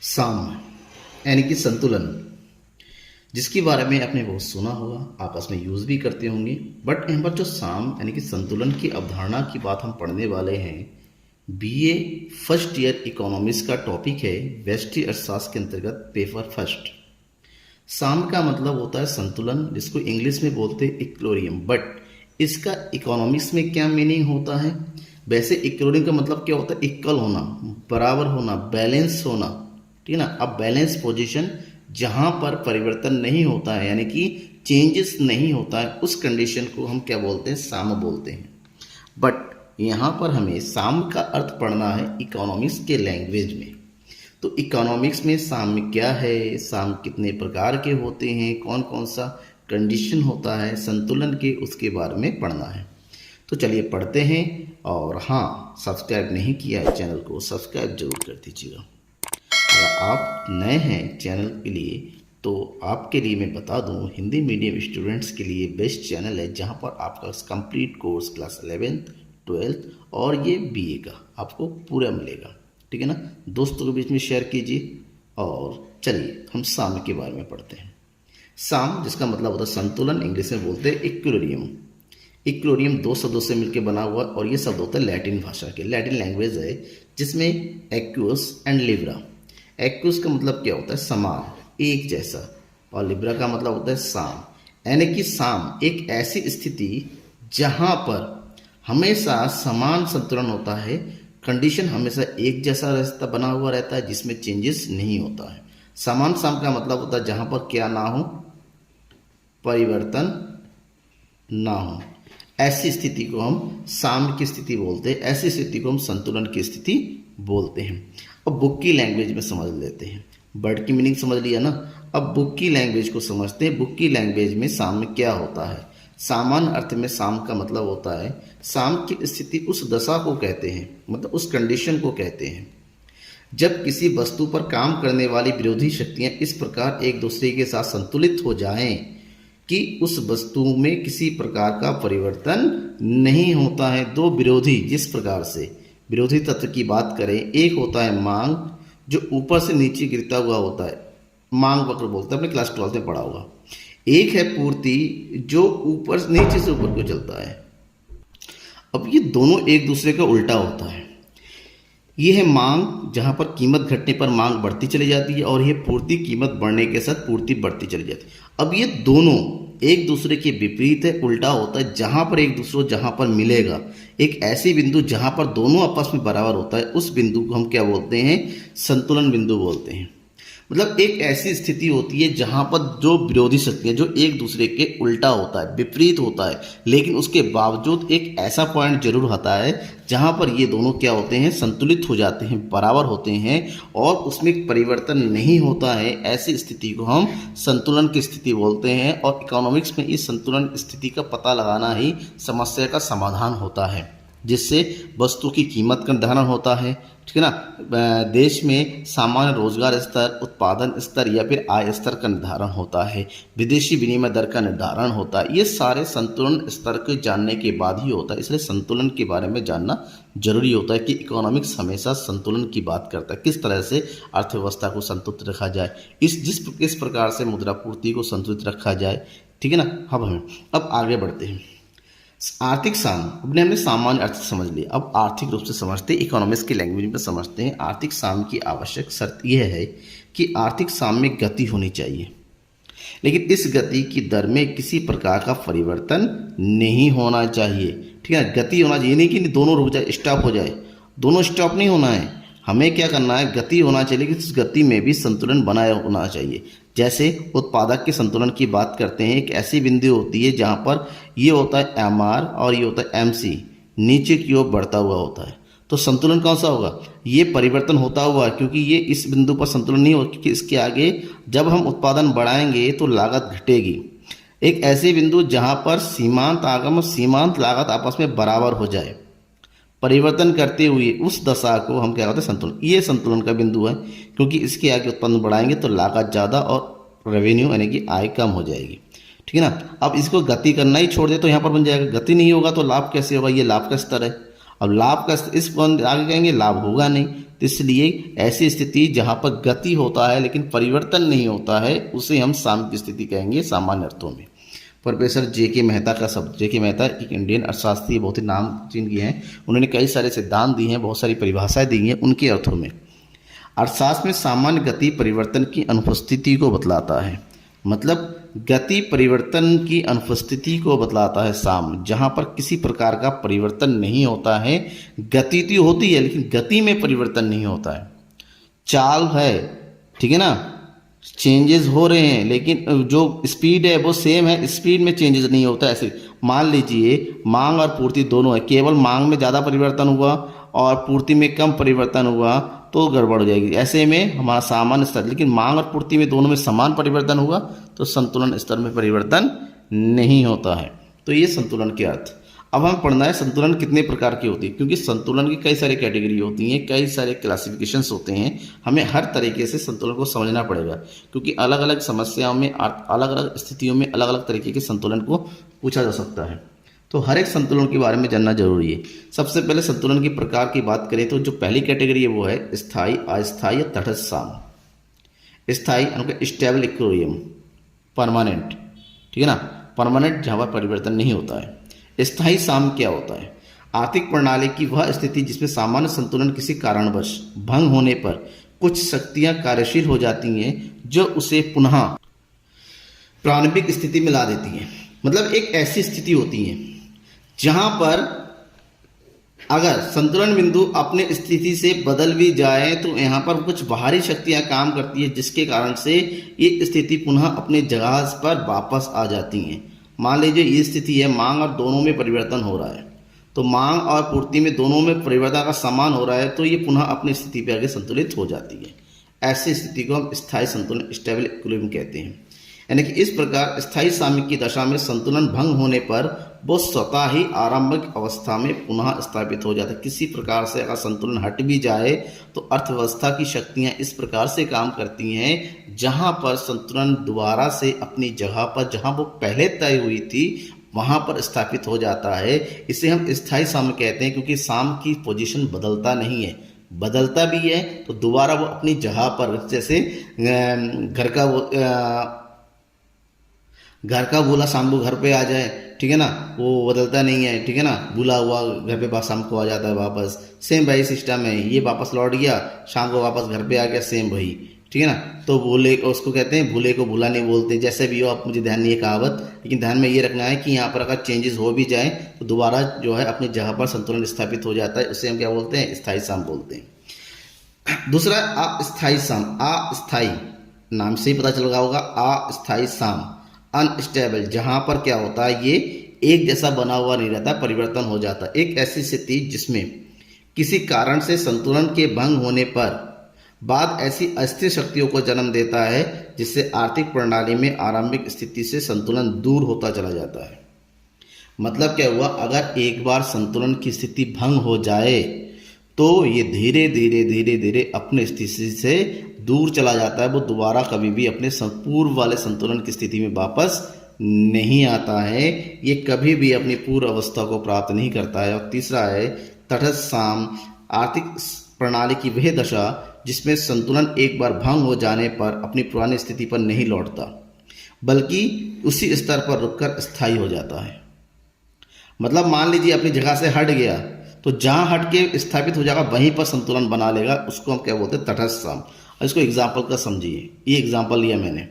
साम यानी कि संतुलन, जिसके बारे में आपने बहुत सुना होगा, आपस में यूज़ भी करते होंगे। बट यहाँ पर जो साम यानी कि संतुलन की अवधारणा की बात हम पढ़ने वाले हैं, बीए फर्स्ट ईयर इकोनॉमिक्स का टॉपिक है, व्यष्टि अर्थशास्त्र के अंतर्गत पेपर फर्स्ट। साम का मतलब होता है संतुलन, जिसको इंग्लिश में बोलते हैं इक्विलिब्रियम। बट इसका इकोनॉमिक्स में क्या मीनिंग होता है? वैसे इक्विलिब्रियम का मतलब क्या होता है? इक्वल होना, बराबर होना, बैलेंस होना, ठीक है ना। अब बैलेंस पोजीशन जहाँ पर परिवर्तन नहीं होता है यानी कि चेंजेस नहीं होता है, उस कंडीशन को हम क्या बोलते हैं? साम बोलते हैं। बट यहाँ पर हमें साम का अर्थ पढ़ना है इकोनॉमिक्स के लैंग्वेज में। तो इकोनॉमिक्स में साम क्या है, साम कितने प्रकार के होते हैं, कौन कौन सा कंडीशन होता है संतुलन के, उसके बारे में पढ़ना है। तो चलिए पढ़ते हैं। और हाँ, सब्सक्राइब नहीं किया है चैनल को, सब्सक्राइब जरूर कर दीजिएगा। अगर आप नए हैं चैनल के लिए तो आपके लिए मैं बता दूं, हिंदी मीडियम स्टूडेंट्स के लिए बेस्ट चैनल है, जहां पर आपका complete course class 11th 12th और ये बीए का आपको पूरा मिलेगा, ठीक है ना। दोस्तों के बीच में शेयर कीजिए। और चलिए हम साम के बारे में पढ़ते हैं। साम जिसका मतलब होता है संतुलन, इंग्लिश में बोलते हैं इक्विलिब्रियम। इक्विलिब्रियम दो शब्दों से मिलकर बना हुआ और ये शब्द होता है लैटिन भाषा के, लैटिन लैंग्वेज है, जिसमें एक्वस एंड लिब्रा। एक्वस का मतलब क्या होता है? समान, एक जैसा, और लिब्रा का मतलब होता है साम। यानी कि साम एक ऐसी स्थिति जहां पर हमेशा समान संतुलन होता है, कंडीशन हमेशा एक जैसा रास्ता बना हुआ रहता है, जिसमें चेंजेस नहीं होता है। समान साम का मतलब होता है जहां पर क्या ना हो? परिवर्तन ना हो। ऐसी स्थिति को हम साम की स्थिति बोलते हैं, ऐसी स्थिति को हम संतुलन की स्थिति बोलते हैं। अब बुक की लैंग्वेज में समझ लेते हैं। वर्ड की मीनिंग समझ लिया ना, अब बुक की लैंग्वेज को समझते हैं। बुक की लैंग्वेज में साम में क्या होता है? सामान्य अर्थ में साम का मतलब होता है, साम की स्थिति उस दशा को कहते हैं, मतलब उस कंडीशन को कहते हैं, जब किसी वस्तु पर काम करने वाली विरोधी शक्तियां इस प्रकार एक दूसरे के साथ संतुलित हो जाएं कि उस वस्तु में किसी प्रकार का परिवर्तन नहीं होता है। दो विरोधी, जिस प्रकार से विरोधी तत्व की बात करें, एक होता है मांग, जो ऊपर से नीचे गिरता हुआ होता है, मांग वक्र बोलते हैं, अपने क्लास 12 में पढ़ा होगा। एक है पूर्ति, जो ऊपर नीचे से ऊपर को चलता है। अब ये दोनों एक दूसरे का उल्टा होता है। ये है मांग, जहां पर कीमत घटने पर मांग बढ़ती चली जाती है, और ये पूर्ति, कीमत बढ़ने के साथ पूर्ति बढ़ती चली जाती है। अब ये दोनों एक दूसरे के विपरीत है, उल्टा होता है। जहां पर एक दूसरे जहां पर मिलेगा, एक ऐसी बिंदु जहां पर दोनों आपस में बराबर होता है, उस बिंदु को हम क्या बोलते हैं? संतुलन बिंदु बोलते हैं। मतलब एक ऐसी स्थिति होती है जहां पर जो विरोधी शक्तियां, जो एक दूसरे के उल्टा होता है, विपरीत होता है, लेकिन उसके बावजूद एक ऐसा पॉइंट जरूर होता है जहां पर ये दोनों क्या होते हैं? संतुलित हो जाते हैं, बराबर होते हैं, और उसमें परिवर्तन नहीं होता है। ऐसी स्थिति को हम संतुलन की स्थिति बोलते हैं। और इकोनॉमिक्स में इस संतुलन स्थिति का पता लगाना ही समस्या का समाधान होता है, जिससे वस्तु की कीमत का निर्धारण होता है, ठीक है ना। देश में सामान्य रोजगार स्तर, उत्पादन स्तर या फिर आय स्तर का निर्धारण होता है, विदेशी विनिमय दर का निर्धारण होता है। ये सारे संतुलन स्तर को जानने के बाद ही होता है। इसलिए संतुलन के बारे में जानना जरूरी होता है कि इकोनॉमिक्स हमेशा संतुलन की बात करता है, किस तरह से अर्थव्यवस्था को संतुलित रखा जाए, किस प्रकार से मुद्रापूर्ति को संतुलित रखा जाए, ठीक है ना। अब आगे बढ़ते हैं। आर्थिक साम, अपने हमने सामान्य अर्थ समझ लिया, अब आर्थिक रूप से समझते हैं, इकोनॉमिक्स की लैंग्वेज में समझते हैं। आर्थिक साम की आवश्यक शर्त यह है कि आर्थिक साम में गति होनी चाहिए, लेकिन इस गति की दर में किसी प्रकार का परिवर्तन नहीं होना चाहिए, ठीक है। गति होना चाहिए, नहीं कि दोनों रुक जाए, स्टॉप हो जाए, दोनों स्टॉप नहीं होना है। हमें क्या करना है? गति होना चाहिए, लेकिन इस गति में भी संतुलन बनाया होना चाहिए। जैसे उत्पादक के संतुलन की बात करते हैं, एक ऐसी बिंदु होती है जहां पर ये होता है एमआर और ये होता है एमसी, नीचे की ओर बढ़ता हुआ होता है। तो संतुलन कौन सा होगा? ये परिवर्तन होता हुआ, क्योंकि ये इस बिंदु पर संतुलन नहीं होगा, क्योंकि इसके आगे जब हम उत्पादन बढ़ाएंगे तो लागत घटेगी। एक ऐसी बिंदु जहां पर सीमांत आगम और सीमांत लागत आपस में बराबर हो जाए, परिवर्तन करते हुए, उस दशा को हम क्या कहते हैं? संतुलन। ये संतुलन का बिंदु है, क्योंकि इसके आगे उत्पन्न बढ़ाएंगे तो लागत ज़्यादा और रेवेन्यू यानी कि आय कम हो जाएगी, ठीक है ना। अब इसको गति करना ही छोड़ दे तो यहाँ पर बन जाएगा, गति नहीं होगा तो लाभ कैसे होगा? ये लाभ का स्तर है। अब लाभ का इस आगे कहेंगे लाभ होगा नहीं, तो इसलिए ऐसी स्थिति जहाँ पर गति होता है लेकिन परिवर्तन नहीं होता है उसे हम साम्य की स्थिति कहेंगे सामान्य अर्थों में। Professor JK. मेहता का शब्द, जे.के. मेहता एक इंडियन अर्थशास्त्री, बहुत ही नामचीन किए हैं। उन्होंने कई सारे सिद्धांत दिए हैं, बहुत सारी परिभाषाएं दी हैं उनके अर्थों में। अर्थशास्त्र में सामान्य गति परिवर्तन की अनुपस्थिति को बतलाता है, मतलब गति परिवर्तन की अनुपस्थिति को बतलाता है साम, जहाँ पर किसी प्रकार का परिवर्तन नहीं होता है। गति तो होती है लेकिन गति में परिवर्तन नहीं होता है। चाल है, ठीक है ना, चेंजेस हो रहे हैं लेकिन जो स्पीड है वो सेम है, स्पीड में चेंजेस नहीं होता। ऐसे मान लीजिए मांग और पूर्ति दोनों है, केवल मांग में ज़्यादा परिवर्तन हुआ और पूर्ति में कम परिवर्तन हुआ तो गड़बड़ हो जाएगी। ऐसे में हमारा सामान्य स्तर, लेकिन मांग और पूर्ति में दोनों में समान परिवर्तन हुआ तो संतुलन स्तर में परिवर्तन नहीं होता है। तो ये संतुलन के अर्थ। अब हम पढ़ना है संतुलन कितने प्रकार की होती है, क्योंकि संतुलन की कई सारी कैटेगरी होती हैं, कई सारे क्लासिफिकेशंस होते हैं। हमें हर तरीके से संतुलन को समझना पड़ेगा, क्योंकि अलग अलग समस्याओं में, अलग अलग स्थितियों में अलग अलग तरीके के संतुलन को पूछा जा सकता है। तो हर एक संतुलन के बारे में जानना जरूरी है। सबसे पहले संतुलन की प्रकार की बात करें तो जो पहली कैटेगरी है वो है स्थायी, अस्थायी, तटस्थ साम। स्थायी मतलब स्टेबल इक्विलिब्रियम, परमानेंट, ठीक है ना, परमानेंट जहाँ पर परिवर्तन नहीं होता है। स्थायी साम क्या होता है? आर्थिक प्रणाली की वह स्थिति जिसमें सामान्य संतुलन किसी कारणवश भंग होने पर कुछ शक्तियां कार्यशील हो जाती हैं जो उसे पुनः प्रारंभिक स्थिति में ला देती हैं। मतलब एक ऐसी स्थिति होती है जहां पर अगर संतुलन बिंदु अपने स्थिति से बदल भी जाए तो यहाँ पर कुछ बाहरी शक्तियां काम करती है जिसके कारण से ये स्थिति पुनः अपने जगह पर वापस आ जाती हैं। मान लीजिए ये स्थिति है, मांग और दोनों में परिवर्तन हो रहा है, तो मांग और पूर्ति में दोनों में परिवर्तन का समान हो रहा है तो ये पुनः अपनी स्थिति पर आगे संतुलित हो जाती है। ऐसी स्थिति को हम स्थायी संतुलन, स्टेबल इक्विलिब्रियम कहते हैं। यानी कि इस प्रकार स्थायी साम्य की दशा में संतुलन भंग होने पर वो स्वतः ही आरंभिक अवस्था में पुनः स्थापित हो जाता है। किसी प्रकार से अगर संतुलन हट भी जाए तो अर्थव्यवस्था की शक्तियां इस प्रकार से काम करती हैं जहां पर संतुलन दोबारा से अपनी जगह पर, जहां वो पहले तय हुई थी, वहां पर स्थापित हो जाता है। इसे हम स्थायी साम्य कहते हैं, क्योंकि साम्य की पोजीशन बदलता नहीं है, बदलता भी है तो दोबारा वो अपनी जगह पर, जैसे घर का बोला शाम को घर पे आ जाए, ठीक है ना, वो बदलता नहीं है, ठीक है ना, भूला हुआ घर पे शाम को आ जाता है वापस। सेम वही सिस्टम है, ये वापस लौट गया, शाम को वापस घर पे आ गया, सेम वही, ठीक है ना। तो भूले उसको कहते हैं, भूले को भूला नहीं बोलते। जैसे भी हो, आप मुझे ध्यान नहीं है कहावत, लेकिन ध्यान में ये रखना है कि यहाँ पर अगर चेंजेस हो भी जाए तो दोबारा जो है अपनी जगह पर संतुलन स्थापित हो जाता है। उसे हम क्या बोलते हैं? स्थायी साम बोलते हैं। दूसरा अस्थायी साम। अस्थायी नाम से ही पता चल रहा होगा, अस्थायी साम, अनस्टेबल, जहां पर क्या होता है, ये एक जैसा बना हुआ नहीं रहता, परिवर्तन हो जाता है। एक ऐसी स्थिति जिसमें किसी कारण से संतुलन के भंग होने पर बाद ऐसी अस्थिर शक्तियों को जन्म देता है जिससे आर्थिक प्रणाली में आरंभिक स्थिति से संतुलन दूर होता चला जाता है। मतलब क्या हुआ, अगर एक बार संतुलन की स्थिति भंग हो जाए तो ये धीरे धीरे धीरे धीरे अपने स्थिति से दूर चला जाता है। वो दोबारा कभी भी अपने पूर्व वाले संतुलन की स्थिति में वापस नहीं आता है, ये कभी भी अपनी पूर्व अवस्था को प्राप्त नहीं करता है। और तीसरा है तटस्थ साम, आर्थिक प्रणाली की वह दशा जिसमें संतुलन एक बार भंग हो जाने पर अपनी पुरानी स्थिति पर नहीं लौटता, बल्कि उसी स्तर पर रुककर स्थायी हो जाता है। मतलब मान लीजिए अपनी जगह से हट गया तो जहां हट के स्थापित हो जाएगा वहीं पर संतुलन बना लेगा, उसको हम क्या बोलते हैं? तटस्थ साम। इसको एग्जाम्पल का समझिए, ये एग्जाम्पल लिया मैंने।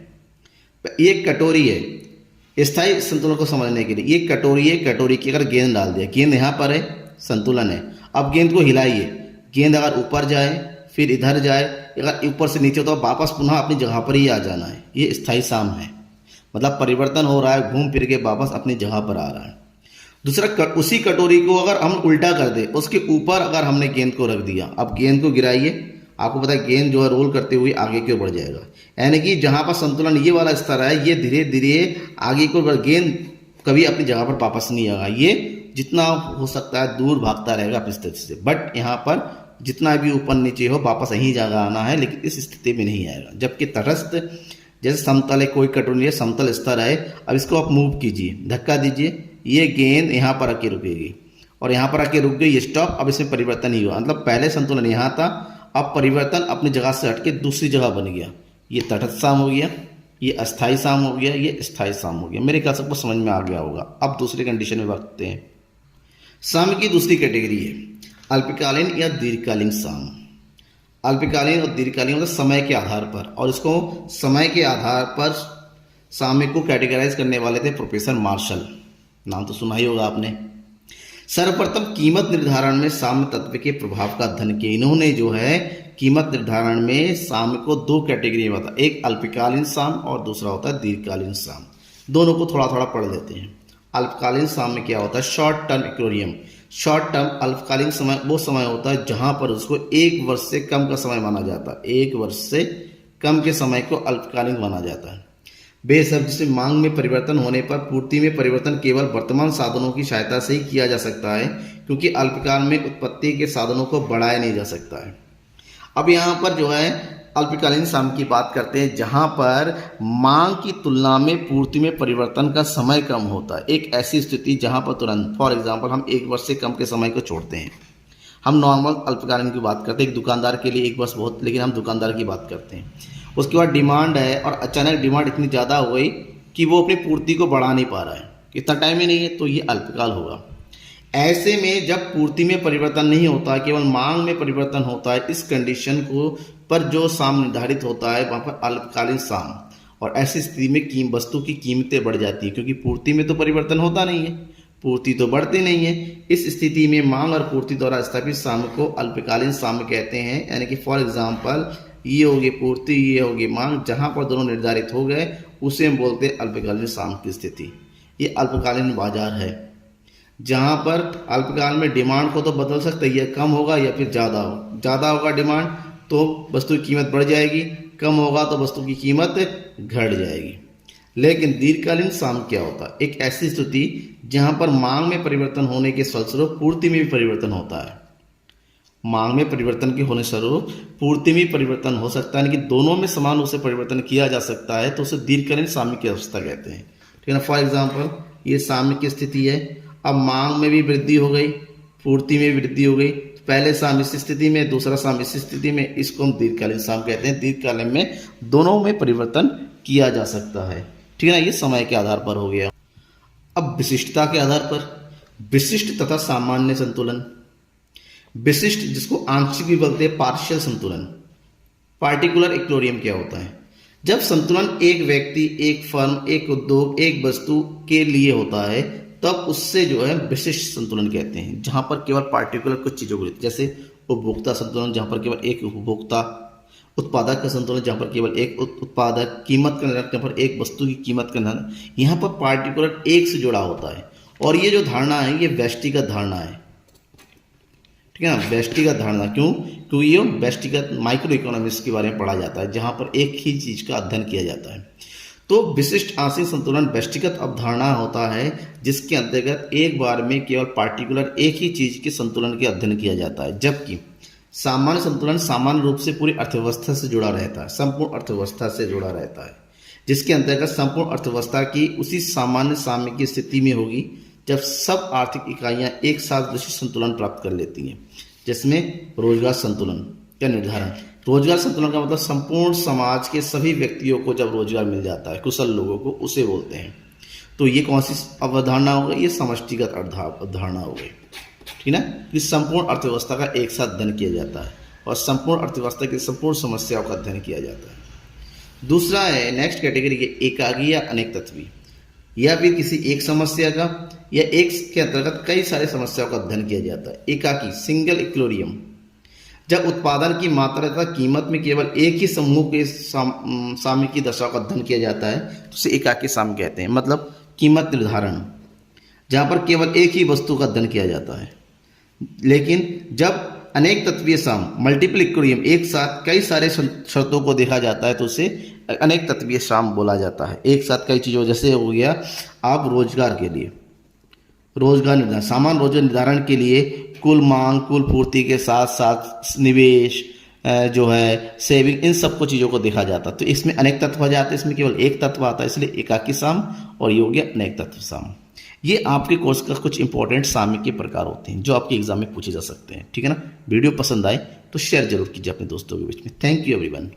ये कटोरी है, स्थायी संतुलन को समझने के लिए। ये कटोरी है, कटोरी की अगर गेंद डाल दिया, गेंद यहाँ पर है, संतुलन है। अब गेंद को हिलाइए, गेंद अगर ऊपर जाए फिर इधर जाए, अगर ऊपर से नीचे तो वापस पुनः अपनी जगह पर ही आ जाना है, ये स्थायी साम है। मतलब परिवर्तन हो रहा है, घूम फिर के वापस अपनी जगह पर आ रहा है। दूसरा, उसी कटोरी को अगर हम उल्टा कर दे, उसके ऊपर अगर हमने गेंद को रख दिया, अब गेंद को गिराइए, आपको पता है गेंद जो है रोल करते हुए आगे की ओर बढ़ जाएगा। यानी कि जहां पर संतुलन ये वाला स्तर है, ये धीरे धीरे आगे की ओर, गेंद कभी अपनी जगह पर वापस नहीं आएगा, ये जितना हो सकता है दूर भागता रहेगा अपनी स्थिति से। बट यहाँ पर जितना भी ऊपर नीचे हो वापस यहीं जगह आना है, लेकिन इस स्थिति में नहीं आएगा। जबकि तटस्थ, जैसे समतल है, कोई कटोरी है, समतल स्तर है, अब इसको आप मूव कीजिए, धक्का दीजिए, ये गेंद यहाँ पर आके रुकेगी और यहाँ पर आके रुक गई, ये स्टॉप, अब इसमें परिवर्तन नहीं हुआ। मतलब पहले संतुलन यहाँ था, अब परिवर्तन अपनी जगह से हट के दूसरी जगह बन गया। ये तटस्थ साम हो गया, ये अस्थाई साम हो गया, ये स्थाई साम हो गया। मेरे ख्याल से सबको समझ में आ गया होगा। अब दूसरे कंडीशन में बढ़ते हैं। साम की दूसरी कैटेगरी है अल्पकालीन या दीर्घकालीन साम। अल्पकालीन और दीर्घकालीन मतलब समय के आधार पर, और इसको समय के आधार पर साम्य को कैटेगराइज करने वाले थे प्रोफेसर मार्शल। नाम तो सुना ही होगा आपने। सर्वप्रथम कीमत निर्धारण में साम्य तत्व के प्रभाव का अध्ययन किया। इन्होंने जो है कीमत निर्धारण में साम्य को दो कैटेगरी में बताया, एक अल्पकालीन साम और दूसरा होता है दीर्घकालीन साम। दोनों को थोड़ा थोड़ा पढ़ लेते हैं। अल्पकालीन साम्य क्या होता है? Short term equilibrium. Short term अल्पकालीन समय वो समय होता है जहां पर उसको 1 वर्ष से कम का समय माना जाता है। 1 वर्ष से कम के समय को अल्पकालीन माना जाता है। बेशक जिससे मांग में परिवर्तन होने पर पूर्ति में परिवर्तन केवल वर्तमान साधनों की सहायता से ही किया जा सकता है, क्योंकि अल्पकाल में उत्पत्ति के साधनों को बढ़ाया नहीं जा सकता है। अब यहाँ पर जो है अल्पकालीन साम की बात करते हैं, जहाँ पर मांग की तुलना में पूर्ति में परिवर्तन का समय कम होता है। एक ऐसी स्थिति जहाँ पर तुरंत, फॉर एग्जाम्पल, हम 1 वर्ष से कम के समय को छोड़ते हैं। हम नॉर्मल अल्पकालीन की बात करते हैं। एक दुकानदार के लिए 1 वर्ष बहुत, लेकिन हम दुकानदार की बात करते हैं। उसके बाद डिमांड है और अचानक डिमांड इतनी ज़्यादा हो गई कि वो अपनी पूर्ति को बढ़ा नहीं पा रहा है, इतना टाइम ही नहीं है, तो ये अल्पकाल होगा। ऐसे में जब पूर्ति में परिवर्तन नहीं होता, केवल मांग में परिवर्तन होता है, इस कंडीशन को पर जो साम निर्धारित होता है वहाँ पर अल्पकालीन साम। और ऐसी स्थिति में वस्तु की कीमतें बढ़ जाती है, क्योंकि पूर्ति में तो परिवर्तन होता नहीं है, पूर्ति तो बढ़ती नहीं है। इस स्थिति में मांग और पूर्ति द्वारा स्थापित साम को अल्पकालीन साम कहते हैं। यानी कि फॉर एग्जाम्पल ये होगी पूर्ति, ये होगी मांग, जहाँ पर दोनों निर्धारित हो गए उसे हम बोलते हैं अल्पकालीन साम की स्थिति। ये अल्पकालीन बाजार है, जहाँ पर अल्पकाल में डिमांड को तो बदल सकता है, यह कम होगा या फिर ज़्यादा होगा डिमांड तो वस्तु की कीमत बढ़ जाएगी, कम होगा तो वस्तु की कीमत घट जाएगी। लेकिन दीर्घकालीन साम क्या होता है? एक ऐसी स्थिति जहाँ पर मांग में परिवर्तन होने के फलस्वरूप पूर्ति में भी परिवर्तन होता है। मांग में परिवर्तन के होने स्वरूप पूर्ति में परिवर्तन हो सकता है, यानी कि दोनों में समान रूप से परिवर्तन किया जा सकता है, तो उसे दीर्घकालीन साम्य की अवस्था कहते हैं। ठीक है ना। फॉर एग्जाम्पल ये साम्य की स्थिति है। अब मांग में भी वृद्धि हो गई, पूर्ति में वृद्धि हो गई। पहले साम इस स्थिति में, दूसरा साम इस स्थिति में, इसको हम दीर्घकालीन साम कहते हैं। दीर्घकालीन में दोनों में परिवर्तन किया जा सकता है। ठीक है ना। ये समय के आधार पर हो गया। अब विशिष्टता के आधार पर विशिष्ट तथा सामान्य संतुलन। विशिष्ट जिसको आंशिक भी बोलते हैं पार्शियल संतुलन। पार्टिकुलर इक्विलिब्रियम क्या होता है? जब संतुलन एक व्यक्ति, एक फर्म, एक उद्योग, एक वस्तु के लिए होता है तब उससे जो है विशिष्ट संतुलन कहते हैं, जहां पर केवल पार्टिकुलर कुछ चीजों को, जैसे उपभोक्ता संतुलन जहां पर केवल एक उपभोक्ता, उत्पादक का संतुलन जहां पर केवल एक उत्पादक, कीमत का निर्धारण जहां पर एक वस्तु की कीमत का निर्धारण, यहाँ पर पार्टिकुलर एक से जुड़ा होता है। और ये जो धारणा है ये व्यष्टिगत धारणा है। ठीक है ना। व्यष्टिगत धारणा क्यों? क्योंकि ये व्यष्टिगत माइक्रो इकोनॉमिक्स के बारे में पढ़ा जाता है, जहां पर एक ही चीज का अध्ययन किया जाता है। तो विशिष्ट आंशिक संतुलन व्यष्टिगत अवधारणा होता है, जिसके अंतर्गत एक बार में केवल पार्टिकुलर एक ही चीज के संतुलन के अध्ययन किया जाता है, जबकि सामान्य संतुलन सामान्य रूप से पूरी अर्थव्यवस्था से जुड़ा रहता है, संपूर्ण अर्थव्यवस्था से जुड़ा रहता है, जिसके अंतर्गत संपूर्ण अर्थव्यवस्था की उसी सामान्य साम्य की स्थिति में होगी जब सब आर्थिक इकाइयां एक साथ विशिष्ट संतुलन प्राप्त कर लेती हैं, जिसमें रोजगार संतुलन का निर्धारण। रोजगार संतुलन का मतलब संपूर्ण समाज के सभी व्यक्तियों को जब रोजगार मिल जाता है, कुशल लोगों को, उसे बोलते हैं। तो ये कौन सी अवधारणा हो गई? ये समष्टिगत अवधारणा हो गई। ठीक है ना। इस संपूर्ण अर्थव्यवस्था का एक साथ अध्ययन किया जाता है और संपूर्ण अर्थव्यवस्था की संपूर्ण समस्याओं का अध्ययन किया जाता है। दूसरा है नेक्स्ट कैटेगरी है एकाकी या अनेक तत्वी, या फिर किसी एक समस्या का या एक के अंतर्गत कई सारे समस्याओं का अध्ययन किया जाता है। एकाकी सिंगल इक्विलिब्रियम, जब उत्पादन की मात्रा तथा कीमत में केवल एक ही समूह के साम्य की दशा का अध्ययन किया जाता है, तो उसे एकाकी साम्य कहते हैं। मतलब कीमत निर्धारण, जहाँ पर केवल एक ही वस्तु का अध्ययन किया जाता है। लेकिन जब अनेक तत्वीय साम मल्टीपल इक्विलिब्रियम, एक साथ कई सारे शर्तों को देखा जाता है, तो उसे अनेक तत्वीय साम बोला जाता है। एक साथ कई चीज़ों, जैसे हो गया आप रोजगार के लिए रोजगार निर्धारण, सामान्य रोजगार निर्धारण के लिए कुल मांग, कुल पूर्ति के साथ साथ निवेश जो है, सेविंग, इन सबको चीज़ों को देखा जाता है। तो इसमें अनेक तत्व आ जाते हैं, इसमें केवल एक तत्व आता है, इसलिए एकाकी साम, और ये हो गया अनेक तत्व साम। ये आपके कोर्स का कुछ इंपॉर्टेंट साम्य के प्रकार होते हैं जो आपके एग्जाम में पूछे जा सकते हैं। ठीक है ना। वीडियो पसंद आए तो शेयर जरूर कीजिए अपने दोस्तों के बीच में। Thank you everyone.